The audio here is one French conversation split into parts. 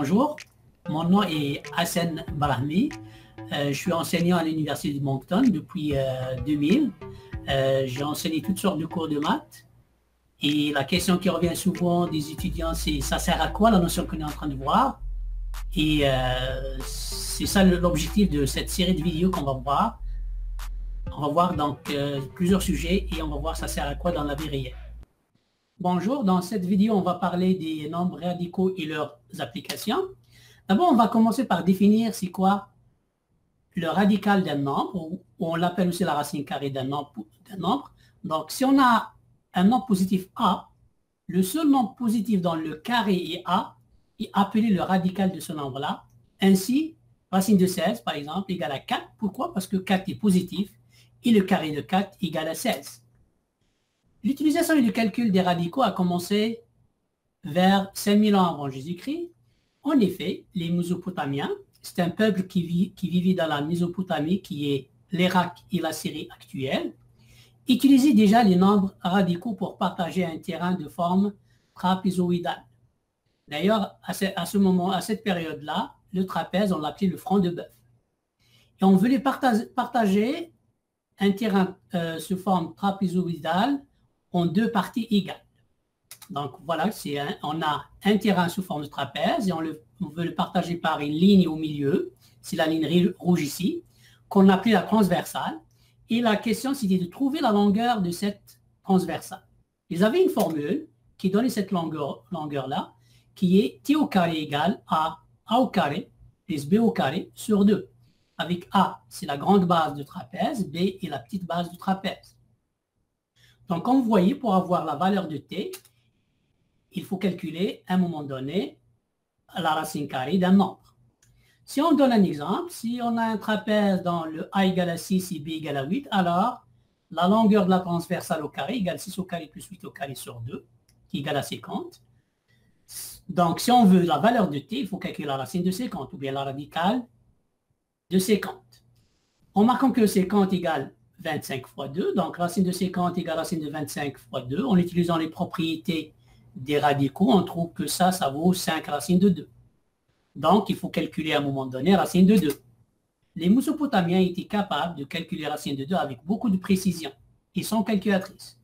Bonjour, mon nom est Hassan Brahmi. Je suis enseignant à l'Université de Moncton depuis 2000. J'ai enseigné toutes sortes de cours de maths. Et la question qui revient souvent des étudiants, c'est ça sert à quoi la notion qu'on est en train de voir? Et c'est ça l'objectif de cette série de vidéos qu'on va voir. On va voir donc plusieurs sujets et on va voir ça sert à quoi dans la vie réelle. Bonjour, dans cette vidéo, on va parler des nombres radicaux et leurs applications. D'abord, on va commencer par définir c'est quoi le radical d'un nombre, ou on l'appelle aussi la racine carrée d'un nombre. Donc, si on a un nombre positif A, le seul nombre positif dans le carré est A, est appelé le radical de ce nombre-là. Ainsi, racine de 16, par exemple, égale à 4. Pourquoi? Parce que 4 est positif et le carré de 4 égale à 16. L'utilisation et le calcul des radicaux a commencé vers 5000 ans avant Jésus-Christ. En effet, les Mésopotamiens, c'est un peuple qui vivait dans la Mésopotamie, qui est l'Irak et la Syrie actuelle, utilisaient déjà les nombres radicaux pour partager un terrain de forme trapézoïdale. D'ailleurs, à cette période-là, le trapèze, on l'appelait le front de bœuf. Et on voulait partager un terrain sous forme trapézoïdale en deux parties égales. Donc voilà, on a un terrain sous forme de trapèze et on veut le partager par une ligne au milieu, c'est la ligne rouge ici, qu'on appelait la transversale. Et la question, c'était de trouver la longueur de cette transversale. Ils avaient une formule qui donnait cette longueur-là, qui est T au carré égale à A au carré plus B au carré sur 2. Avec A, c'est la grande base du trapèze, B est la petite base du trapèze. Donc, comme vous voyez, pour avoir la valeur de T, il faut calculer à un moment donné la racine carrée d'un nombre. Si on donne un exemple, si on a un trapèze dans le A égale à 6 et B égale à 8, alors la longueur de la transversale au carré égale 6 au carré plus 8 au carré sur 2, qui égale à 50. Donc, si on veut la valeur de T, il faut calculer la racine de 50, ou bien la radicale de 50. En marquant que 50 égale 25 fois 2, donc racine de 50 égale racine de 25 fois 2, en utilisant les propriétés des radicaux, on trouve que ça vaut 5 racines de 2. Donc, il faut calculer à un moment donné racine de 2. Les Mésopotamiens étaient capables de calculer racine de 2 avec beaucoup de précision. Ils sont calculatrices.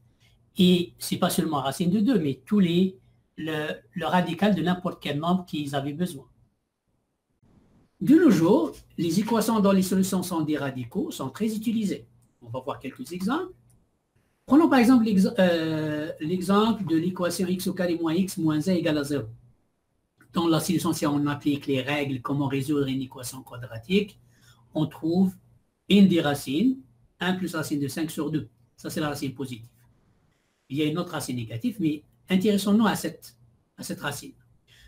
Et ce n'est pas seulement racine de 2, mais le radical de n'importe quel nombre qu'ils avaient besoin. De nos jours, les équations dont les solutions sont des radicaux sont très utilisées. On va voir quelques exemples. Prenons par exemple l'exemple de l'équation x au carré moins x moins 1 égale à 0. Dans la solution, si on applique les règles, comment résoudre une équation quadratique, on trouve une des racines, 1 plus racine de 5 sur 2. Ça, c'est la racine positive. Il y a une autre racine négative, mais intéressons-nous à cette racine.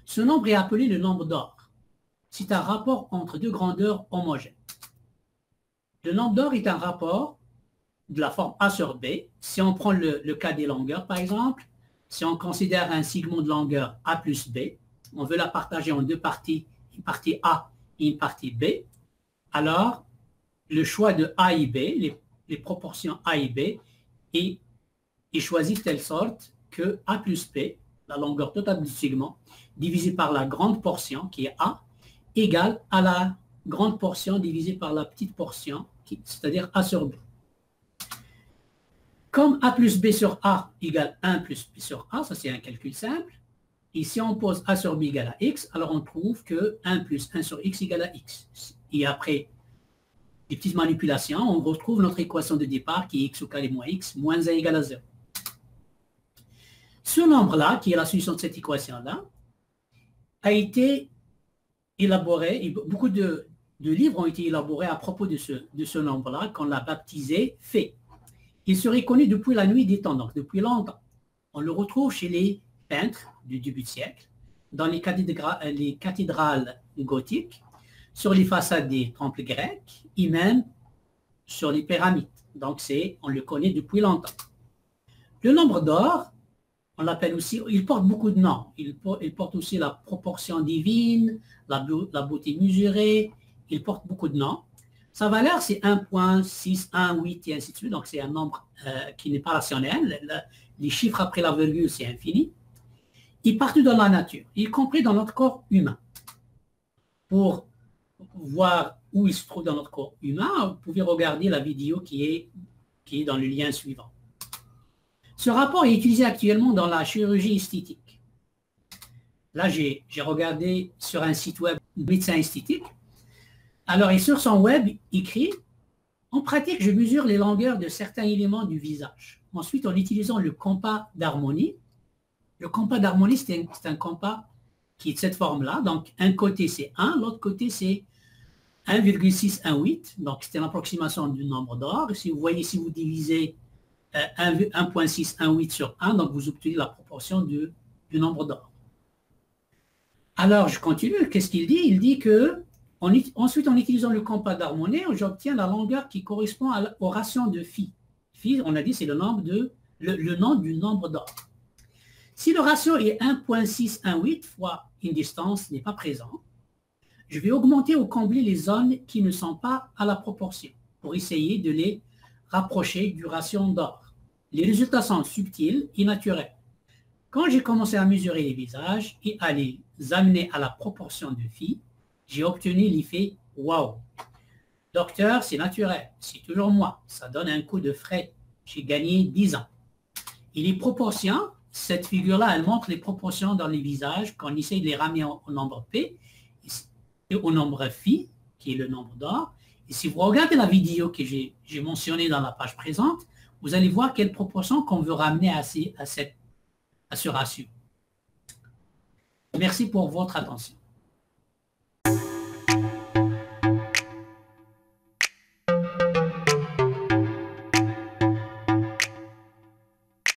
Ce nombre est appelé le nombre d'or. C'est un rapport entre deux grandeurs homogènes. Le nombre d'or est un rapport de la forme A sur B. Si on prend le cas des longueurs, par exemple, si on considère un segment de longueur A plus B, on veut la partager en deux parties, une partie A et une partie B, alors le choix de A et B, les proportions A et B, est choisi de telle sorte que A plus B, la longueur totale du segment, divisé par la grande portion qui est A, égale à la grande portion divisée par la petite portion, c'est-à-dire A sur B. Comme A plus B sur A égale 1 plus B sur A, ça c'est un calcul simple, et si on pose A sur B égale à X, alors on trouve que 1 plus 1 sur X égale à X. Et après des petites manipulations, on retrouve notre équation de départ qui est X au carré moins X moins 1 égale à 0. Ce nombre-là, qui est la solution de cette équation-là, a été élaboré, et beaucoup de livres ont été élaborés à propos de ce nombre-là, qu'on l'a baptisé Φ. Il serait connu depuis la nuit des temps, donc depuis longtemps. On le retrouve chez les peintres du début de siècle, dans les cathédrales gothiques, sur les façades des temples grecs, et même sur les pyramides. Donc on le connaît depuis longtemps. Le nombre d'or, on l'appelle aussi, il porte beaucoup de noms. Il porte aussi la proportion divine, la beauté mesurée, il porte beaucoup de noms. Sa valeur, c'est 1.618 et ainsi de suite, donc c'est un nombre qui n'est pas rationnel. Les chiffres après la virgule, c'est infini. Et partout dans la nature, y compris dans notre corps humain. pour voir où il se trouve dans notre corps humain, vous pouvez regarder la vidéo qui est dans le lien suivant. Ce rapport est utilisé actuellement dans la chirurgie esthétique. Là, j'ai regardé sur un site web médecin esthétique. Alors, et sur son web, écrit, en pratique, je mesure les longueurs de certains éléments du visage. Ensuite, en utilisant le compas d'harmonie. Le compas d'harmonie, c'est un compas qui est de cette forme-là. Donc, un côté, c'est 1, l'autre côté, c'est 1,618. Donc, c'est une approximation du nombre d'or. Si vous voyez, si vous divisez 1,618 sur 1, donc vous obtenez la proportion du nombre d'or. Alors, je continue. Qu'est-ce qu'il dit? Il dit que, ensuite, en utilisant le compas d'harmonie, j'obtiens la longueur qui correspond au ratio de phi. Phi, on a dit, c'est le nom du nombre d'or. Si le ratio est 1,618 fois une distance n'est pas présent, je vais augmenter ou combler les zones qui ne sont pas à la proportion pour essayer de les rapprocher du ratio d'or. Les résultats sont subtils et naturels. Quand j'ai commencé à mesurer les visages et à les amener à la proportion de phi, j'ai obtenu l'effet « Wow ». Docteur, c'est naturel, c'est toujours moi, ça donne un coup de frais. J'ai gagné 10 ans. Et les proportions, cette figure-là, elle montre les proportions dans les visages quand on essaie de les ramener au nombre P et au nombre phi, qui est le nombre d'or. Et si vous regardez la vidéo que j'ai mentionnée dans la page présente, vous allez voir quelle proportion qu'on veut ramener à ce ratio. Merci pour votre attention.